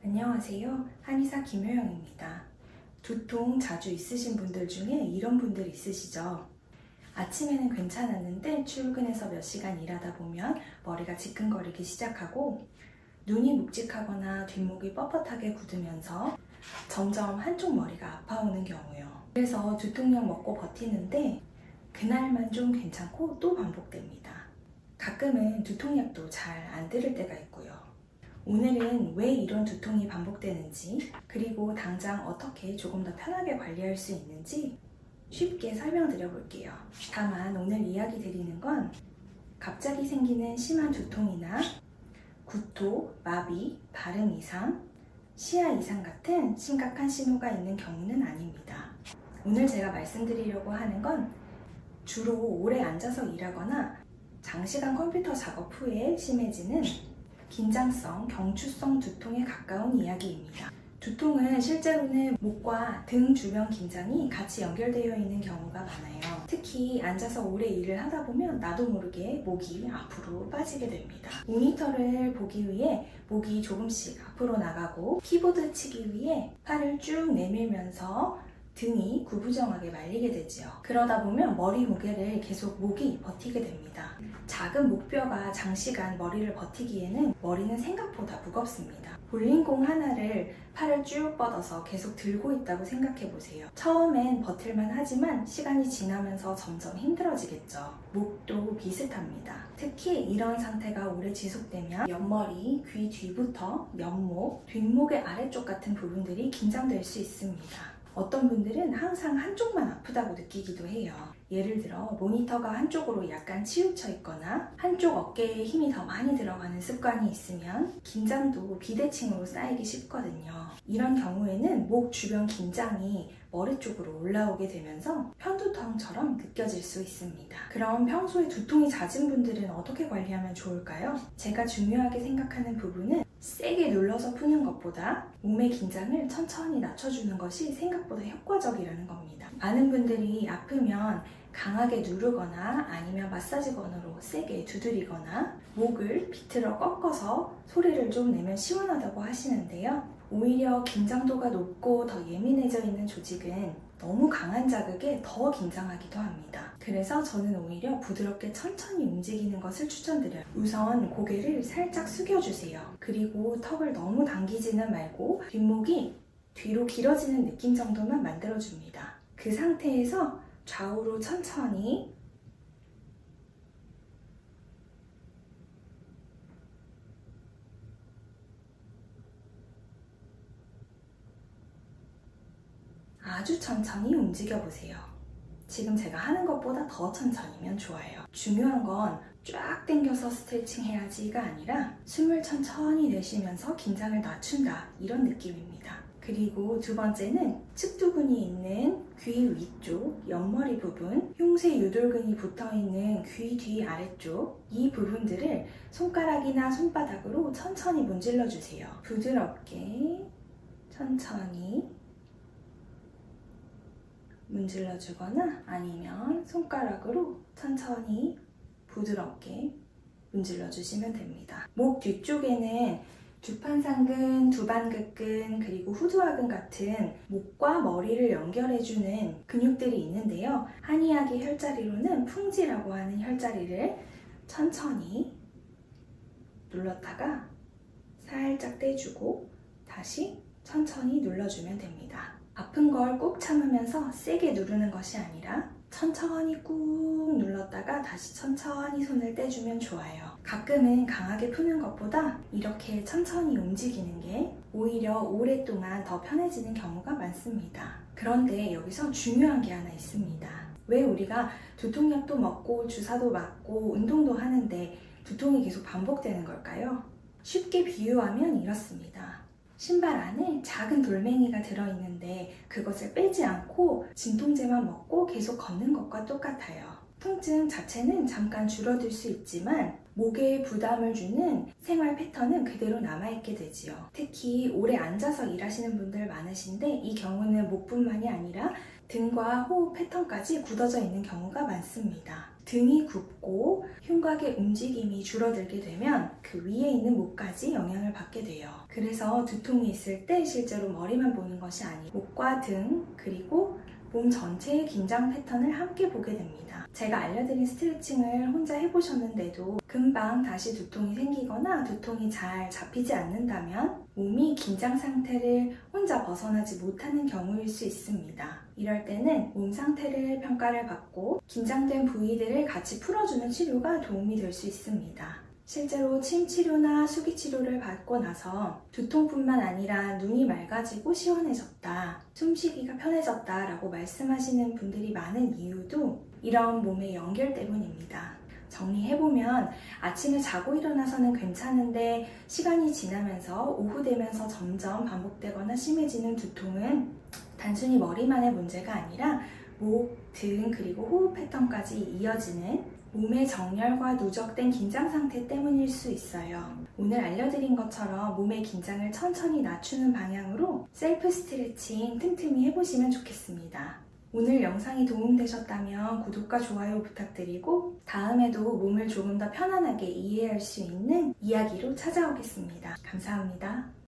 안녕하세요. 한의사 김효영입니다. 두통 자주 있으신 분들 중에 이런 분들 있으시죠? 아침에는 괜찮았는데 출근해서 몇 시간 일하다 보면 머리가 지끈거리기 시작하고 눈이 묵직하거나 뒷목이 뻣뻣하게 굳으면서 점점 한쪽 머리가 아파오는 경우요. 그래서 두통약 먹고 버티는데 그날만 좀 괜찮고 또 반복됩니다. 가끔은 두통약도 잘 안 들을 때가 있고요. 오늘은 왜 이런 두통이 반복되는지, 그리고 당장 어떻게 조금 더 편하게 관리할 수 있는지 쉽게 설명드려 볼게요. 다만 오늘 이야기 드리는 건 갑자기 생기는 심한 두통이나 구토, 마비, 발음 이상, 시야 이상 같은 심각한 신호가 있는 경우는 아닙니다. 오늘 제가 말씀드리려고 하는 건 주로 오래 앉아서 일하거나 장시간 컴퓨터 작업 후에 심해지는 긴장성, 경추성 두통에 가까운 이야기입니다. 두통은 실제로는 목과 등 주변 긴장이 같이 연결되어 있는 경우가 많아요. 특히 앉아서 오래 일을 하다 보면 나도 모르게 목이 앞으로 빠지게 됩니다. 모니터를 보기 위해 목이 조금씩 앞으로 나가고 키보드 치기 위해 팔을 쭉 내밀면서 등이 구부정하게 말리게 되지요. 그러다 보면 머리 무게를 계속 목이 버티게 됩니다. 작은 목뼈가 장시간 머리를 버티기에는 머리는 생각보다 무겁습니다. 볼링공 하나를 팔을 쭉 뻗어서 계속 들고 있다고 생각해 보세요. 처음엔 버틸만 하지만 시간이 지나면서 점점 힘들어지겠죠. 목도 비슷합니다. 특히 이런 상태가 오래 지속되면 옆머리, 귀 뒤부터 옆목, 뒷목의 아래쪽 같은 부분들이 긴장될 수 있습니다. 어떤 분들은 항상 한쪽만 아프다고 느끼기도 해요. 예를 들어 모니터가 한쪽으로 약간 치우쳐 있거나 한쪽 어깨에 힘이 더 많이 들어가는 습관이 있으면 긴장도 비대칭으로 쌓이기 쉽거든요. 이런 경우에는 목 주변 긴장이 머리 쪽으로 올라오게 되면서 편두통처럼 느껴질 수 있습니다. 그럼 평소에 두통이 잦은 분들은 어떻게 관리하면 좋을까요? 제가 중요하게 생각하는 부분은 세게 눌러서 푸는 것보다 몸의 긴장을 천천히 낮춰주는 것이 생각보다 효과적이라는 겁니다. 많은 분들이 아프면 강하게 누르거나 아니면 마사지건으로 세게 두드리거나 목을 비틀어 꺾어서 소리를 좀 내면 시원하다고 하시는데요. 오히려 긴장도가 높고 더 예민해져 있는 조직은 너무 강한 자극에 더 긴장하기도 합니다. 그래서 저는 오히려 부드럽게 천천히 움직이는 것을 추천드려요. 우선 고개를 살짝 숙여주세요. 그리고 턱을 너무 당기지는 말고 뒷목이 뒤로 길어지는 느낌 정도만 만들어줍니다. 그 상태에서 좌우로 천천히 아주 천천히 움직여 보세요. 지금 제가 하는 것보다 더 천천히면 좋아요. 중요한 건 쫙 당겨서 스트레칭 해야지가 아니라 숨을 천천히 내쉬면서 긴장을 낮춘다, 이런 느낌입니다. 그리고 두 번째는 측두근이 있는 귀 위쪽, 옆머리 부분, 흉쇄 유돌근이 붙어있는 귀 뒤 아래쪽, 이 부분들을 손가락이나 손바닥으로 천천히 문질러 주세요. 부드럽게 천천히 문질러 주거나 아니면 손가락으로 천천히 부드럽게 문질러 주시면 됩니다. 목 뒤쪽에는 두판상근, 두반극근, 그리고 후두하근 같은 목과 머리를 연결해주는 근육들이 있는데요. 한의학의 혈자리로는 풍지라고 하는 혈자리를 천천히 눌렀다가 살짝 떼주고 다시 천천히 눌러주면 됩니다. 아픈 걸 꾹 참으면서 세게 누르는 것이 아니라 천천히 꾹 눌렀다가 다시 천천히 손을 떼주면 좋아요. 가끔은 강하게 푸는 것보다 이렇게 천천히 움직이는 게 오히려 오랫동안 더 편해지는 경우가 많습니다. 그런데 여기서 중요한 게 하나 있습니다. 왜 우리가 두통약도 먹고 주사도 맞고 운동도 하는데 두통이 계속 반복되는 걸까요? 쉽게 비유하면 이렇습니다. 신발 안에 작은 돌멩이가 들어있는데 그것을 빼지 않고 진통제만 먹고 계속 걷는 것과 똑같아요. 통증 자체는 잠깐 줄어들 수 있지만 목에 부담을 주는 생활 패턴은 그대로 남아있게 되지요. 특히 오래 앉아서 일하시는 분들 많으신데 이 경우는 목뿐만이 아니라 등과 호흡 패턴까지 굳어져 있는 경우가 많습니다. 등이 굽고 흉곽의 움직임이 줄어들게 되면 그 위에 있는 목까지 영향을 받게 돼요. 그래서 두통이 있을 때 실제로 머리만 보는 것이 아니고 목과 등 그리고 몸 전체의 긴장 패턴을 함께 보게 됩니다. 제가 알려드린 스트레칭을 혼자 해보셨는데도 금방 다시 두통이 생기거나 두통이 잘 잡히지 않는다면 몸이 긴장 상태를 혼자 벗어나지 못하는 경우일 수 있습니다. 이럴 때는 몸 상태를 평가를 받고 긴장된 부위들을 같이 풀어주는 치료가 도움이 될 수 있습니다. 실제로 침 치료나 수기 치료를 받고 나서 두통뿐만 아니라 눈이 맑아지고 시원해졌다, 숨쉬기가 편해졌다 라고 말씀하시는 분들이 많은 이유도 이런 몸의 연결 때문입니다. 정리해보면 아침에 자고 일어나서는 괜찮은데 시간이 지나면서 오후 되면서 점점 반복되거나 심해지는 두통은 단순히 머리만의 문제가 아니라 목, 등, 그리고 호흡 패턴까지 이어지는 몸의 정렬과 누적된 긴장 상태 때문일 수 있어요. 오늘 알려드린 것처럼 몸의 긴장을 천천히 낮추는 방향으로 셀프 스트레칭 틈틈이 해보시면 좋겠습니다. 오늘 영상이 도움되셨다면 구독과 좋아요 부탁드리고 다음에도 몸을 조금 더 편안하게 이해할 수 있는 이야기로 찾아오겠습니다. 감사합니다.